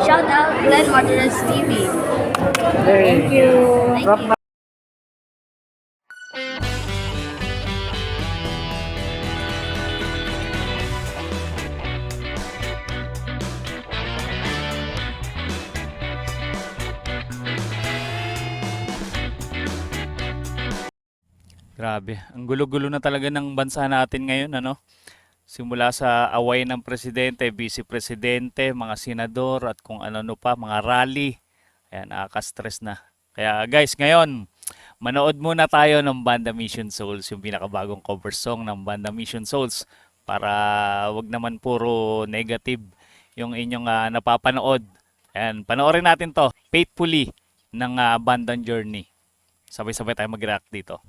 Shout out Glenn Martinez TV. Thank you. Thank you. Grabe, ang gulo-gulo na talaga ng bansa natin ngayon, ano? Simula sa away ng presidente, vice presidente, mga senador at kung ano pa, mga rally. Ayan, nakaka-stress na. Kaya guys, ngayon, manood muna tayo ng Banda Mission Souls, yung pinakabagong cover song ng Banda Mission Souls para wag naman puro negative yung inyong napapanood. Ayan, panoorin natin to, Faithfully ng Abandon Journey. Sabay-sabay tayo mag-react dito.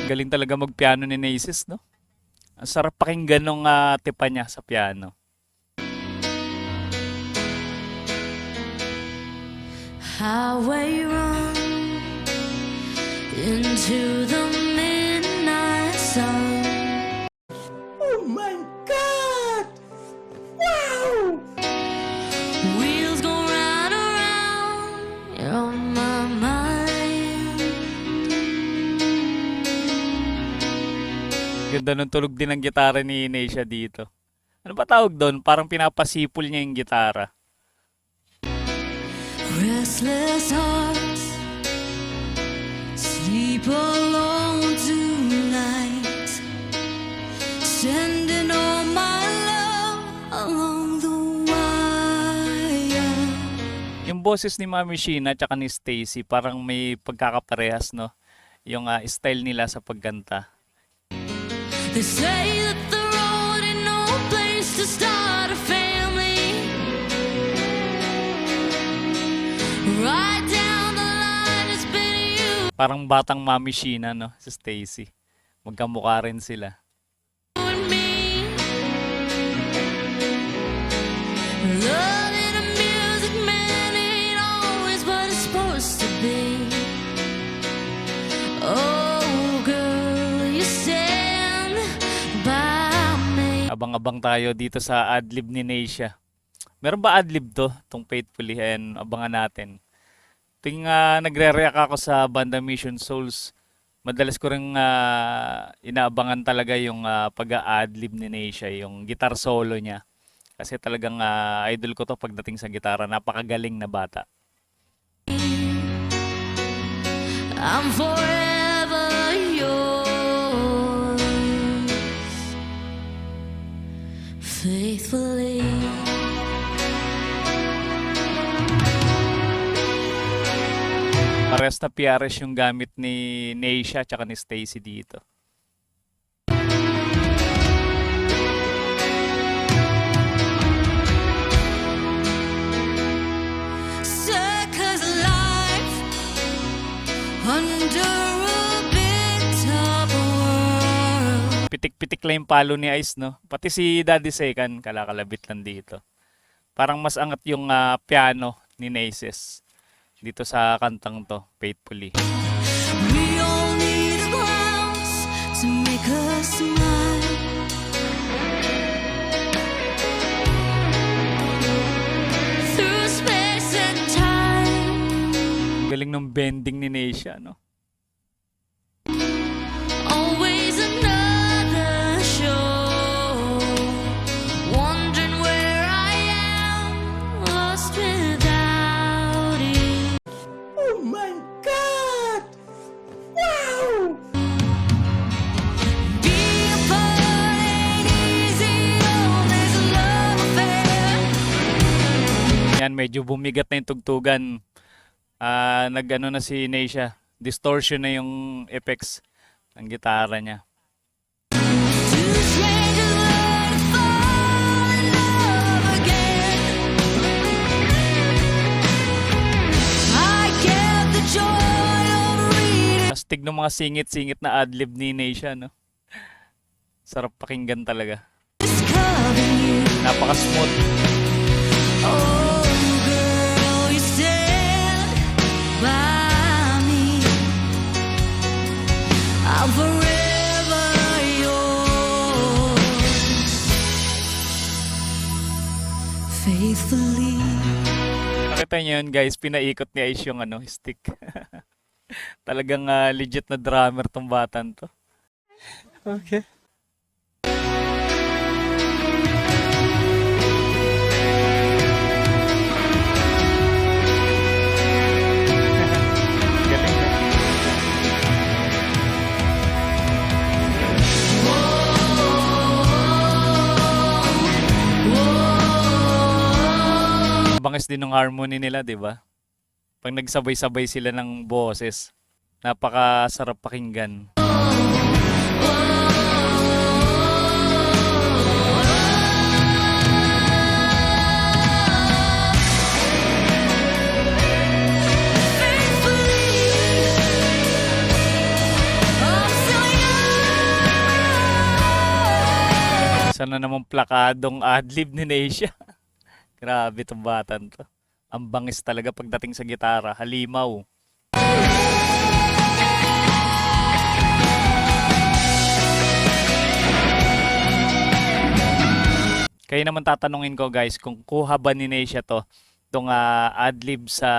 Galing talaga magpiano ni Naces, no? Ang sarap pakinggan nung tipa niya sa piano. Highway run into the midnight sun. Oh my God! Wow! Wheels go round around on my mind. Ganda nung tulog din ng gitara ni Neisha dito. Ano ba tawag doon? Parang pinapasipol niya yung gitara. Restless hearts sleep alone tonight, sending all my love along the wire. Yung boses ni Mami Sheena at ni Stacy parang may pagkakaparehas, no? Yung style nila sa pagkanta. They say that the road ain't no place to start a family. Right down the line, it's been you Parang batang Mami Sheena, no? Si Stacy. Magkamukha rin sila. and me. Love in a music man ain't always what it's supposed to be. Oh, girl, you stand by me. Abang-abang tayo dito sa adlib ni Neisha. Meron ba adlib to? Itong Faithfully. Ayan, abangan natin. Tuwing nagre-react ako sa Banda Mission Souls, madalas ko rin inaabangan talaga yung pag-a-adlib ni Neisha, yung guitar solo niya. Kasi talagang idol ko to pagdating sa gitara. Napakagaling na bata. I'm forever yours, faithfully. Parehas na PRS yung gamit ni Neisha at ni Stacy dito. Circus life under a big top world. Pitik-pitik lang yung palo ni Ice, no? Pati si Daddy Second, kalakalabit lang dito. Parang mas angat yung piano ni Naces dito sa kantang to, Faithfully. We all need a glance to make us smile. Through space and time, Galing ng bending ni Neisha, no? always another show. Wondering where I am, lost without you. Oh my God! Wow! Being apart ain't easy, always a love affair. Yan, medyo bumigat na yung tugtugan. Nag-ano na si Neisha. Distortion na yung effects ng gitara niya. Two strangers learn to fall in love again. I get the joy of reading. Astig ng mga singit-singit na adlib ni Neisha, no? Sarap pakinggan talaga. Discovering you. Napaka-smooth. Oh, girl, you stand by me. I'm forever yours, faithfully. Nakita niyo yun guys, pinaikot ni Ice yung stick. Talagang legit na drummer tong batan to. Okay. Galing na. Bangis din ng harmony nila, 'di ba? Pag nagsabay-sabay sila ng boses, napakasarap pakinggan. Sana namang plakadong adlib ni Neisha. Grabe tong batan to. Ang bangis talaga pagdating sa gitara, halimaw. Kaya naman tatanungin ko guys, kung kuha ba ni Neisha to, itong adlib sa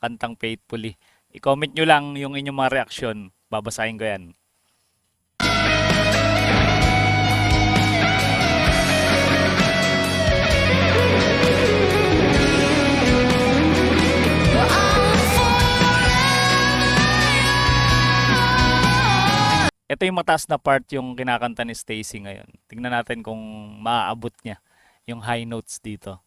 kantang Faithfully. I-comment nyo lang yung inyong mga reaksyon. Babasahin ko yan. Ito yung mataas na part yung kinakanta ni Stacy ngayon. Tingnan natin kung maaabot niya yung high notes dito.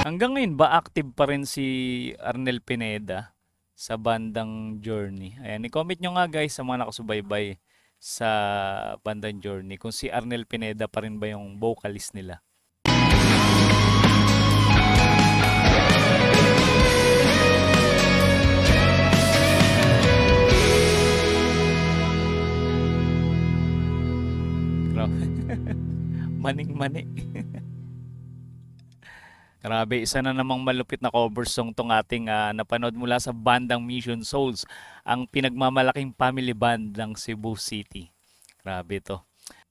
Hanggang ngayon ba active pa rin si Arnel Pineda sa bandang Journey? Ayan, i-comment nyo nga guys sa mga nakasubaybay sa bandang Journey kung si Arnel Pineda pa rin ba yung vocalist nila. Maning-mani. Grabe, isa na namang malupit na cover song tong ating napanood mula sa bandang Mission Souls, ang pinagmamalaking family band ng Cebu City. Grabe to.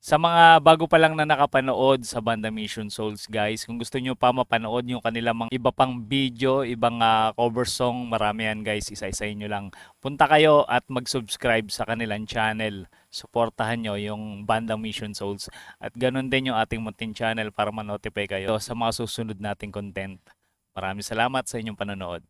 Sa mga bago pa lang na nakapanood sa banda Mission Souls guys, kung gusto nyo pa mapanood yung kanilang mga iba pang video, ibang cover song, marami yan guys, isa-isahin nyo lang. Punta kayo at mag-subscribe sa kanilang channel. Suportahan nyo yung bandang Mission Souls. At ganun din yung ating munting channel para ma-notify kayo sa mga susunod nating content. Maraming salamat sa inyong panonood.